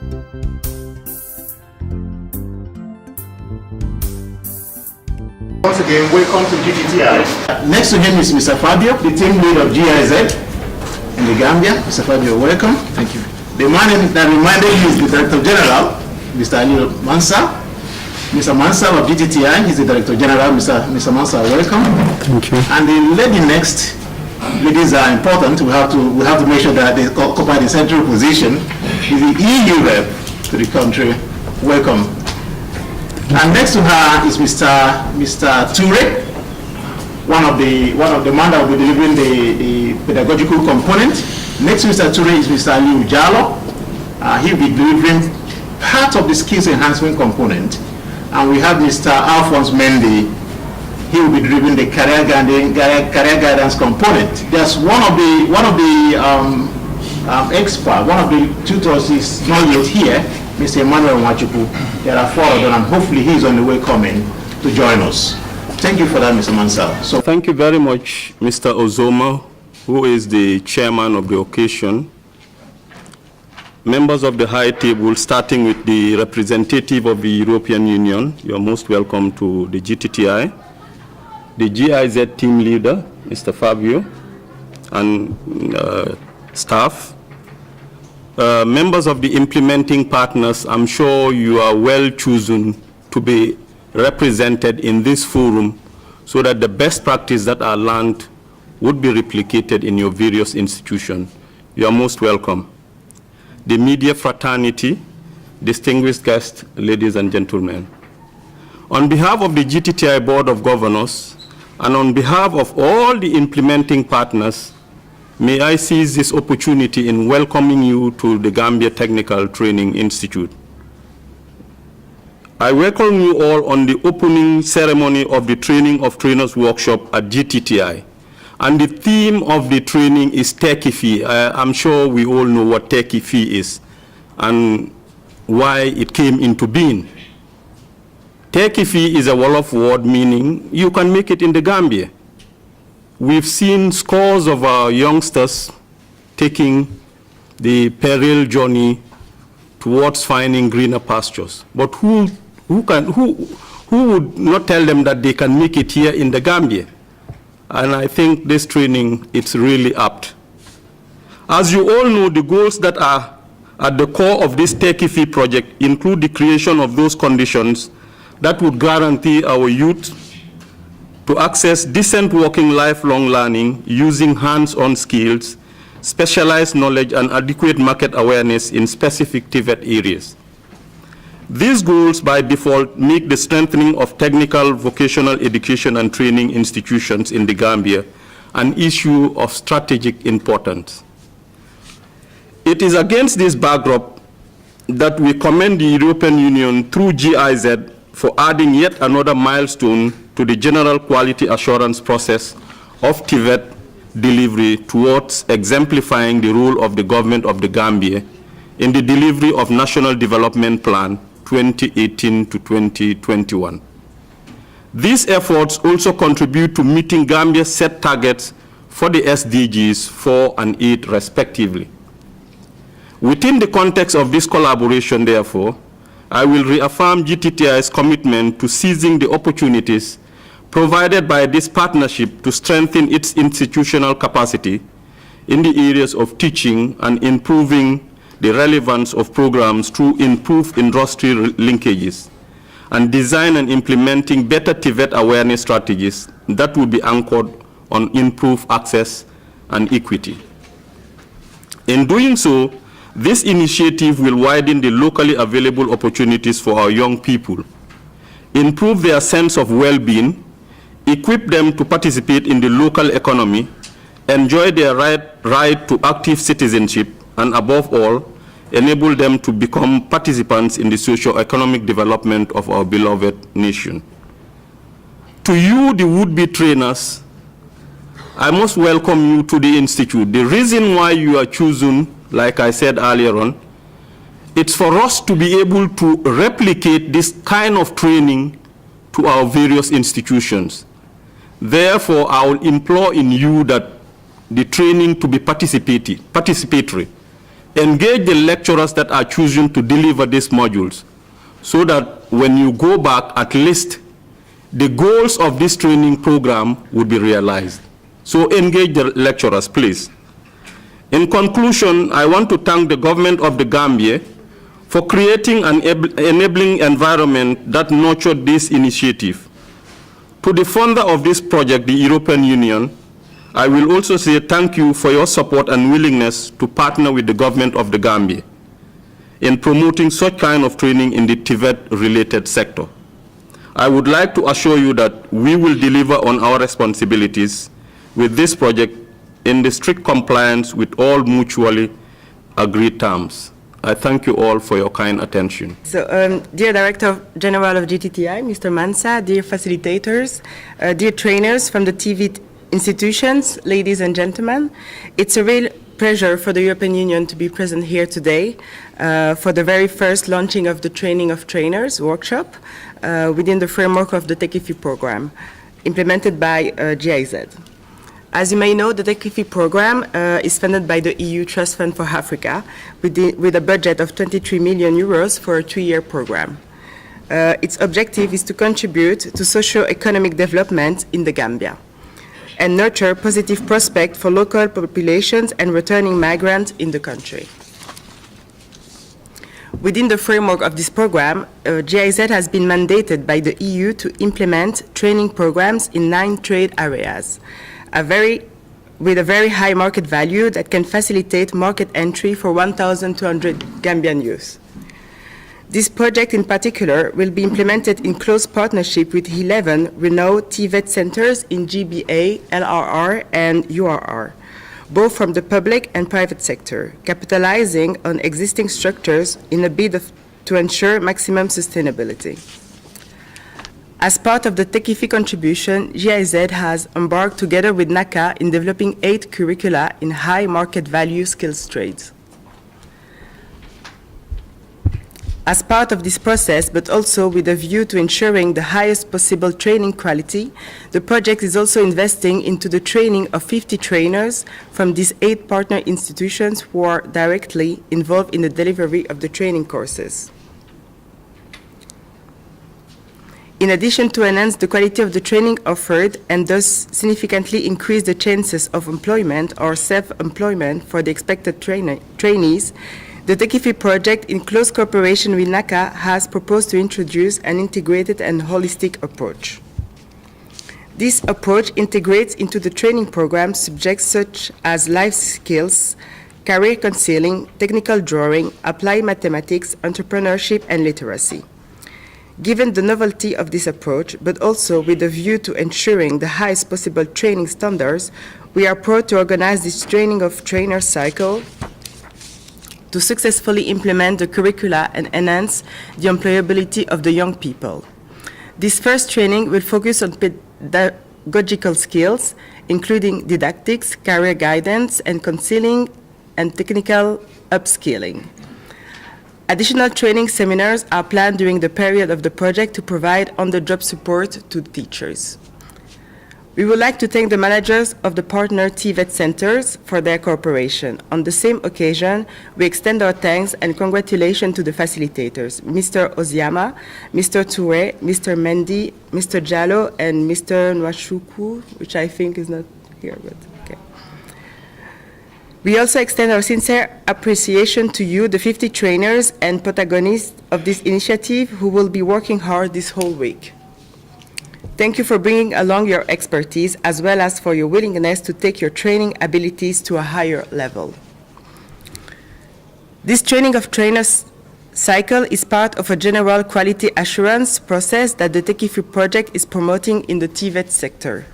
Once again, welcome to GTTI. Next to him is Mr. Fabio, the team lead of GIZ in the Gambia. Mr. Fabio, welcome. Thank you. The man that reminded you is the Director General, Mr. Ali Mansa. Mr. Mansa of GTTI, he's the Director General. Mr. Mansa, welcome. Thank you. And the lady next, ladies are important. We have to make sure that they occupy the central position. Is the EU rep to the country. Welcome. And next to her is Mr. Ture, one of the man that will be delivering the pedagogical component. Next to Mr. Ture is Mr. Aliu Jalo. He'll be delivering part of the skills enhancement component. And we have Mr. Alphonse Mendy. He will be delivering the career guidance component. There's one of the experts, one of the tutors is not yet here, Mr. Emmanuel Machuku. There are 4 of them, and hopefully he's on the way coming to join us. Thank you for that, Mr. Mansell. So thank you very much, Mr. Ozoma, who is the chairman of the occasion. Members of the high table, starting with the representative of the European Union, you are most welcome to the GTTI. The GIZ team leader, Mr. Fabio, and staff. Members of the implementing partners, I'm sure you are well chosen to be represented in this forum so that the best practice that are learned would be replicated in your various institutions. You are most welcome. The media fraternity, distinguished guests, ladies and gentlemen. On behalf of the GTTI Board of Governors and on behalf of all the implementing partners, may I seize this opportunity in welcoming you to the Gambia Technical Training Institute. I welcome you all on the opening ceremony of the Training of Trainers workshop at GTTI. And the theme of the training is Techifi. I'm sure we all know what Techifi is and why it came into being. Techifi is a Wolof word meaning you can make it in the Gambia. We've seen scores of our youngsters taking the peril journey towards finding greener pastures. But who would not tell them that they can make it here in the Gambia? And I think this training, it's really apt. As you all know, the goals that are at the core of this Techifi project include the creation of those conditions that would guarantee our youth to access decent working lifelong learning using hands-on skills, specialized knowledge, and adequate market awareness in specific TVET areas. These goals, by default, make the strengthening of technical vocational education and training institutions in the Gambia an issue of strategic importance. It is against this backdrop that we commend the European Union through GIZ for adding yet another milestone to the general quality assurance process of TVET delivery towards exemplifying the role of the government of the Gambia in the delivery of National Development Plan 2018 to 2021. These efforts also contribute to meeting Gambia's set targets for the SDGs 4 and 8 respectively. Within the context of this collaboration, therefore, I will reaffirm GTTI's commitment to seizing the opportunities provided by this partnership to strengthen its institutional capacity in the areas of teaching and improving the relevance of programs through improved industry linkages, and design and implementing better TVET awareness strategies that will be anchored on improved access and equity. In doing so, this initiative will widen the locally available opportunities for our young people, improve their sense of well-being, equip them to participate in the local economy, enjoy their right to active citizenship, and above all, enable them to become participants in the socio-economic development of our beloved nation. To you, the would-be trainers, I must welcome you to the Institute. The reason why you are chosen, like I said earlier on, it's for us to be able to replicate this kind of training to our various institutions. Therefore, I will implore in you that the training to be participatory, engage the lecturers that are choosing to deliver these modules so that when you go back, at least the goals of this training program would be realized. So engage the lecturers, please. In conclusion, I want to thank the government of the Gambia for creating an enabling environment that nurtured this initiative. To the funder of this project, the European Union, I will also say thank you for your support and willingness to partner with the government of the Gambia in promoting such kind of training in the TVET-related sector. I would like to assure you that we will deliver on our responsibilities with this project in the strict compliance with all mutually agreed terms. I thank you all for your kind attention. So, dear Director General of GTTI, Mr. Mansa, dear facilitators, dear trainers from the TVET institutions, ladies and gentlemen, it's a real pleasure for the European Union to be present here today for the very first launching of the Training of Trainers workshop within the framework of the TechIFI program implemented by GIZ. As you may know, the TechIFI program is funded by the EU Trust Fund for Africa with a budget of 23 million euros for a 2-year program. Its objective is to contribute to socio-economic development in the Gambia and nurture positive prospects for local populations and returning migrants in the country. Within the framework of this program, GIZ has been mandated by the EU to implement training programs in 9 trade areas, with a very high market value that can facilitate market entry for 1,200 Gambian youth. This project in particular will be implemented in close partnership with 11 renowned TVET centers in GBA, LRR, and URR, both from the public and private sector, capitalizing on existing structures in a bid to ensure maximum sustainability. As part of the TechIFI contribution, GIZ has embarked together with NACA in developing 8 curricula in high market value skills trades. As part of this process, but also with a view to ensuring the highest possible training quality, the project is also investing into the training of 50 trainers from these 8 partner institutions who are directly involved in the delivery of the training courses. In addition to enhance the quality of the training offered and thus significantly increase the chances of employment or self-employment for the expected trainees, the TechIFI project, in close cooperation with NACA, has proposed to introduce an integrated and holistic approach. This approach integrates into the training program subjects such as life skills, career counseling, technical drawing, applied mathematics, entrepreneurship, and literacy. Given the novelty of this approach, but also with a view to ensuring the highest possible training standards, we are proud to organize this training of trainers cycle to successfully implement the curricula and enhance the employability of the young people. This first training will focus on pedagogical skills, including didactics, career guidance, and counseling and technical upskilling. Additional training seminars are planned during the period of the project to provide on-the-job support to teachers. We would like to thank the managers of the partner TVET centers for their cooperation. On the same occasion, we extend our thanks and congratulations to the facilitators, Mr. Oziama, Mr. Toure, Mr. Mendy, Mr. Jallo, and Mr. Nwashuku, which I think is not here, but okay. We also extend our sincere appreciation to you, the 50 trainers and protagonists of this initiative who will be working hard this whole week. Thank you for bringing along your expertise as well as for your willingness to take your training abilities to a higher level. This training of trainers cycle is part of a general quality assurance process that the TechIFI project is promoting in the TVET sector.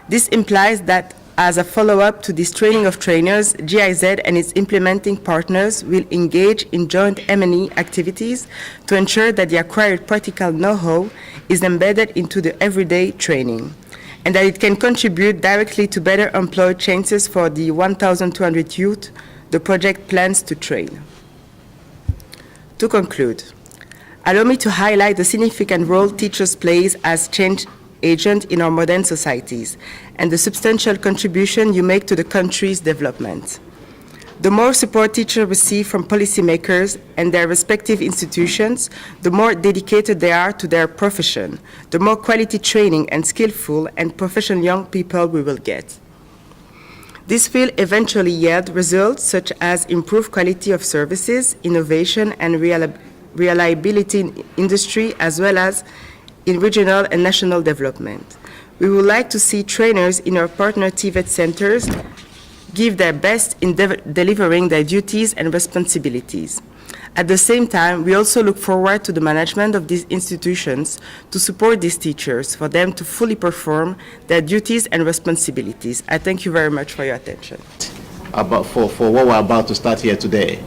This implies that as a follow-up to this training of trainers, GIZ and its implementing partners will engage in joint M&E activities to ensure that the acquired practical know-how is embedded into the everyday training, and that it can contribute directly to better employed chances for the 1,200 youth the project plans to train. To conclude, allow me to highlight the significant role teachers play as change agent in our modern societies and the substantial contribution you make to the country's development. The more support teachers receive from policymakers and their respective institutions, the more dedicated they are to their profession, the more quality training and skillful and professional young people we will get. This will eventually yield results such as improved quality of services, innovation, and reliability in industry, as well as in regional and national development. We would like to see trainers in our partner TVET centers give their best in delivering their duties and responsibilities. At the same time, we also look forward to the management of these institutions to support these teachers for them to fully perform their duties and responsibilities. I thank you very much for your attention. For what we're about to start here today,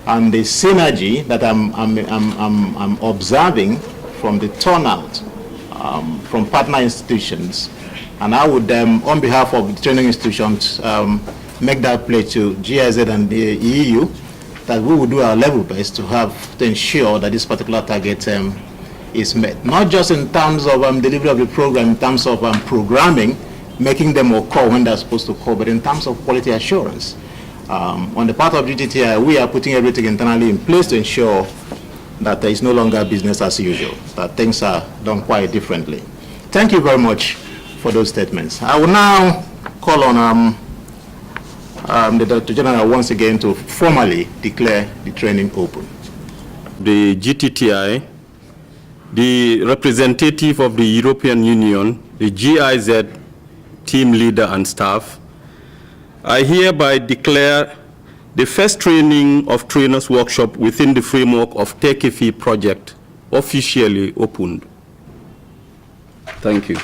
and the synergy that I'm observing from the turnout from partner institutions, and I would, on behalf of the training institutions, make that plea to GIZ and the EU that we will do our level best to ensure that this particular target is met. Not just in terms of delivery of the program, in terms of programming, making them occur when they're supposed to occur, but in terms of quality assurance. On the part of GTTI, we are putting everything internally in place to ensure that there is no longer business as usual, that things are done quite differently. Thank you very much for those statements. I will now call on the Director General once again to formally declare the training open. The GTTI, the representative of the European Union, the GIZ team leader and staff, I hereby declare the first training of trainers workshop within the framework of TechIFI project officially opened. Thank you.